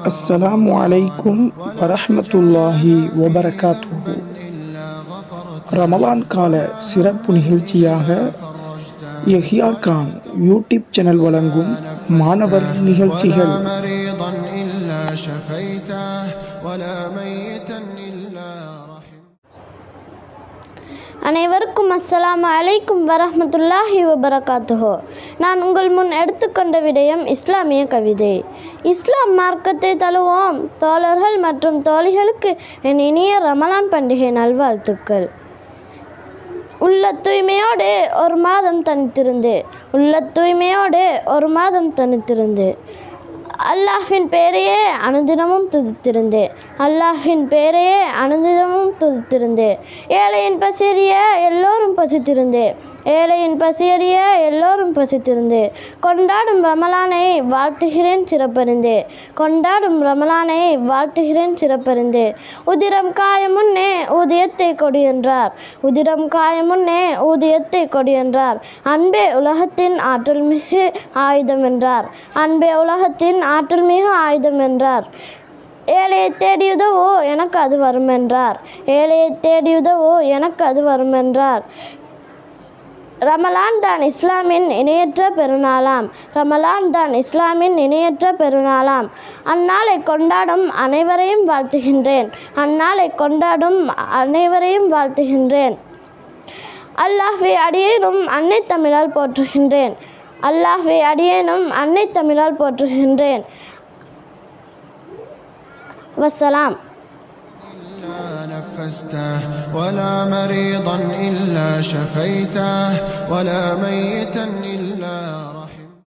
அஸ்ஸலாமு அலைக்கும் வரஹ்மத்துல்லாஹி வபரகாத்துஹு. ரமலான் கால சிறப்பு நிகழ்ச்சியாக யஹ்யா கான் யூடியூப் சேனல் வழங்கும் மாணவர் நிகழ்ச்சிகள். அனைவருக்கும் அஸ்ஸலாமு அலைக்கும் வரஹ்மத்துல்லாஹி வபரகாத்துஹு. நான் உங்கள் முன் எடுத்துக்கொண்ட விடயம் இஸ்லாமிய கவிதை. இஸ்லாம் மார்க்கத்தை தழுவோம் தோழர்கள் மற்றும் தோழிகளுக்கு என் இனிய ரமலான் பண்டிகை நல்வாழ்த்துக்கள். உள்ள தூய்மையோடு ஒரு மாதம் தனித்திருந்து அல்லாஹ்வின் பேரையே அனுதினமும் துதித்திருந்தே ஏழையின் பசியறிய எல்லோரும் பசித்திருந்தே கொண்டாடும் ரமலானை வாழ்த்துகிறேன் சிறப்பறிந்தே. உதிரம் காய முன்னே ஊதியத்தை கொடு என்றார். அன்பே உலகத்தின் ஆற்றல் மிகு ஆயுதம் என்றார். ஏழையை தேடி உதவோ எனக்கு அது வருமென்றார். ரமலான் தான் இஸ்லாமின் இணையற்ற பெருநாளாம். அந்நாளை கொண்டாடும் அனைவரையும் வாழ்த்துகின்றேன். அல்லாஹ்வை அடியேனும் அன்னை தமிழால் போற்றுகின்றேன். வஸ்ஸலாம். نفسته ولا مريضا إلا شفيته ولا ميتا